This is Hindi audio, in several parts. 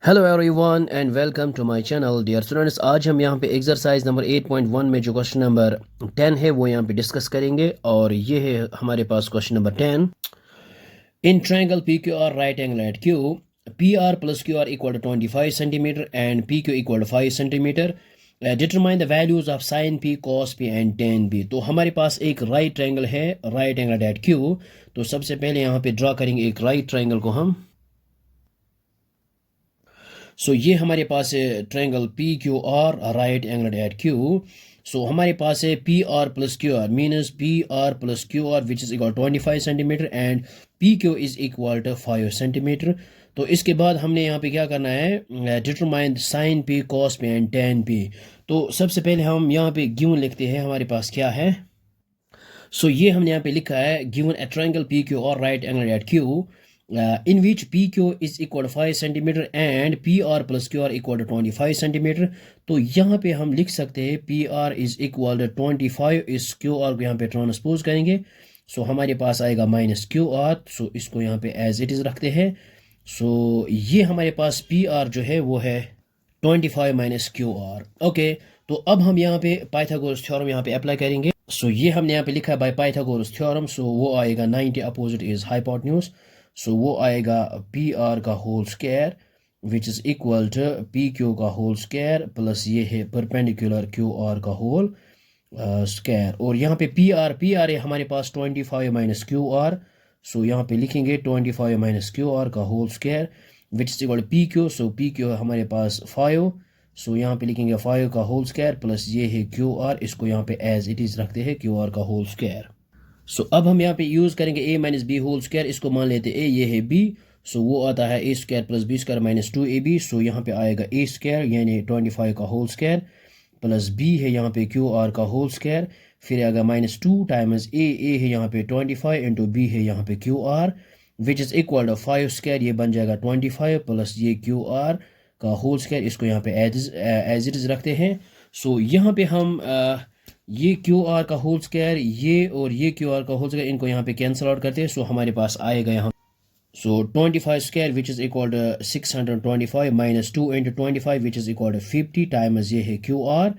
Hello everyone and welcome to my channel dear students. आज हम यहाँ पे एक्सरसाइज नंबर 8.1 में जो क्वेश्चन नंबर 10 है वो यहाँ पे डिस्कस करेंगे। और ये है हमारे पास question number 10। In triangle P Q R right angle at Q P R plus Q R equal to 25 centimetre and P Q equal to 5 centimetre. Determine the values of sine P cos P and tan P. तो हमारे पास एक राइट ट्रायंगल है, राइट एंगल एट क्यू। तो सबसे पहले यहाँ पे ड्रा करेंगे एक राइट ट्रायंगल को हम। सो ये हमारे पास है triangle P Q R right angle at Q. So हमारे पास है P R plus Q R minus P R plus Q R which is equal 25 centimetre and P Q is equal to 5 centimetre. तो इसके बाद हमने यहाँ पे क्या करना है, determine sine P cos P and tan P. तो सबसे पहले हम यहाँ पे गिवन लिखते हैं हमारे पास क्या है। सो ये हमने यहाँ पे लिखा है given a triangle P Q R right angle at Q in which PQ is equal to 5 centimeter and PR plus QR equal to 25 centimeter। तो यहाँ पे हम लिख सकते हैं PR is equal to 25, इस QR को यहाँ पे ट्रांसपोज करेंगे। सो हमारे पास आएगा माइनस QR। सो इसको यहाँ पे एज इट इज़ रखते हैं। सो ये हमारे पास PR जो है वो है 25 माइनस QR। ओके, तो अब हम यहाँ पे पाइथागोरस थ्योरम यहाँ पे अप्लाई करेंगे। सो ये हमने यहाँ पे लिखा है बाय पाइथागोरस थ्योरम। सो वो आएगा 90 अपोजिट इज हाइपोटेन्यूज। सो वो आएगा पी आर का whole square which is equal to P Q का होल स्क्वायर प्लस ये है परपेंडिकुलर क्यू आर का होल स्क्वायर। और यहाँ पे पी आर है हमारे पास 25 माइनस क्यू आर। सो यहाँ पे लिखेंगे 25 माइनस क्यू आर का whole square which is equal to P Q. So P Q हमारे पास 5। सो यहाँ पे लिखेंगे 5 का होल स्क्वायर प्लस ये है क्यू आर, इसको यहाँ पे एज इट इज़ रखते हैं क्यू आर का होल स्क्वायर। सो अब हम यहाँ पे यूज़ करेंगे ए माइनस बी होल स्क्वायर। इसको मान लेते ए, ये है बी। सो वो आता है A square plus B square minus 2ab। So यहाँ पे आएगा ए स्क्वायर यानी 25 का होल स्क्वायर प्लस बी है यहाँ पे क्यू आर का होल स्क्वायर, फिर आएगा माइनस 2 टाइम्स ए है यहाँ पे 25 इंटू बी है यहाँ पे Q R which is equal to 5 square. ये बन जाएगा 25 प्लस ये क्यू आर का होल स्क्वायर, इसको यहाँ पे एज इट इज़ रखते हैं। सो यहाँ पे हम ये क्यू आर का होल स्क्वायर ये और ये क्यू आर का होल स्क्वायर इनको यहाँ पे कैंसिल आउट करते हैं। सो हमारे पास आएगा यहाँ so 25 square which is equal to 625 minus 2 into 25 which is equal to 50 times ये है Q R.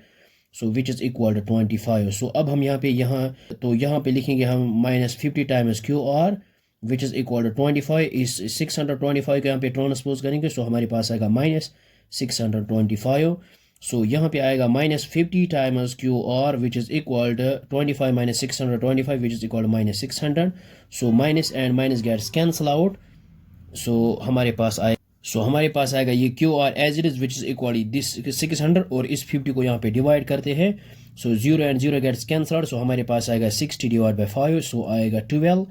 So which is equal to 25। So अब हम यहाँ पे लिखेंगे हम minus 50 times Q R which is equal to 25। इस 625 को यहाँ पे ट्रांसपोज करेंगे। सो हमारे पास आएगा माइनस 625। सो यहाँ पे आएगा minus 50 times Q R which is equal to 25 minus 625 which is equal to minus 600। So minus and minus gets cancel out. So हमारे पास आएगा ये Q R as it is which is equal this 600 और इस 50 को यहाँ पे डिवाइड करते हैं। सो 0 and 0 gets cancel out. So हमारे पास आएगा 60 डिवाइड बाई 5। सो आएगा 12।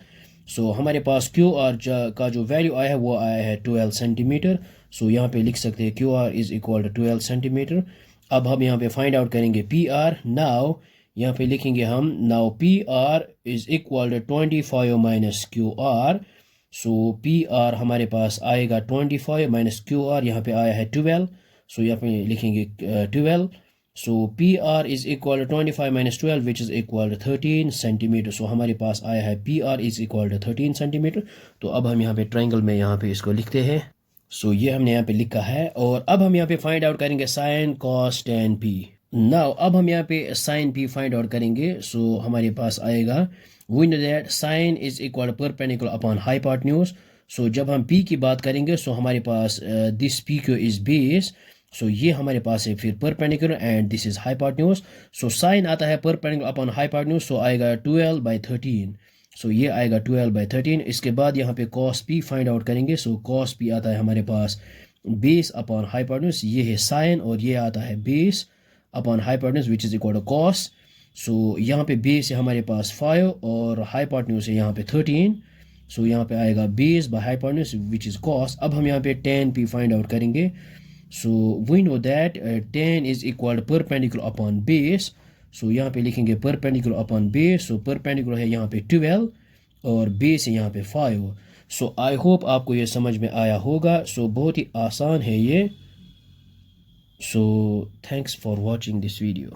सो हमारे पास क्यू आर का जो वैल्यू आया है वो आया है 12 सेंटीमीटर। सो यहाँ पे लिख सकते हैं Q R is equal to 12 centimetre. अब हम यहाँ पे फाइंड आउट करेंगे पी आर। नाउ यहाँ पे लिखेंगे हम now P R is equal to 25 minus Q R. So P R हमारे पास आएगा 25 माइनस क्यू आर, यहाँ पे आया है 12। सो यहाँ पे लिखेंगे 12। So P R is equal to 25 minus 12 which is equal to 13 centimetre. So हमारे पास आया है P R is equal to 13 centimetre. तो अब हम यहाँ पे ट्रायंगल में यहाँ पे इसको लिखते हैं। सो ये हमने यहाँ पे लिखा है और अब हम यहाँ पे फाइंड आउट करेंगे sine cos tan P. Now अब हम यहाँ पे साइन पी फाइंड आउट करेंगे। सो हमारे पास आएगा we know that sine is equal perpendicular upon hypotenuse. So जब हम पी की बात करेंगे सो हमारे पास this P Q is base. So ये हमारे पास है फिर perpendicular and this is hypotenuse. So sine आता है परपेंडिकुलर अपॉन हाइपोटेन्यूज। सो आएगा 12/13। सो ये आएगा 12/13। इसके बाद यहाँ पे कॉस पी फाइंड आउट करेंगे। सो कॉस पी आता है हमारे पास बेस अपॉन हाइपोटेन्यूज, ये है साइन, और ये आता है base upon hypotenuse which is equal to cos. So यहाँ पे बेस है हमारे पास 5 और हाइपोटेन्यूज है यहाँ पे 13। सो यहाँ पे आएगा base by hypotenuse which is cos. अब हम यहाँ पे टेन पी फाइंड आउट करेंगे। So we know that tan is equal to perpendicular upon base. So यहाँ पे लिखेंगे perpendicular upon base. So perpendicular है यहाँ पे 12 और बेस है यहाँ पे 5। सो आई होप आपको ये समझ में आया होगा। सो बहुत ही आसान है ये। So thanks for watching this video.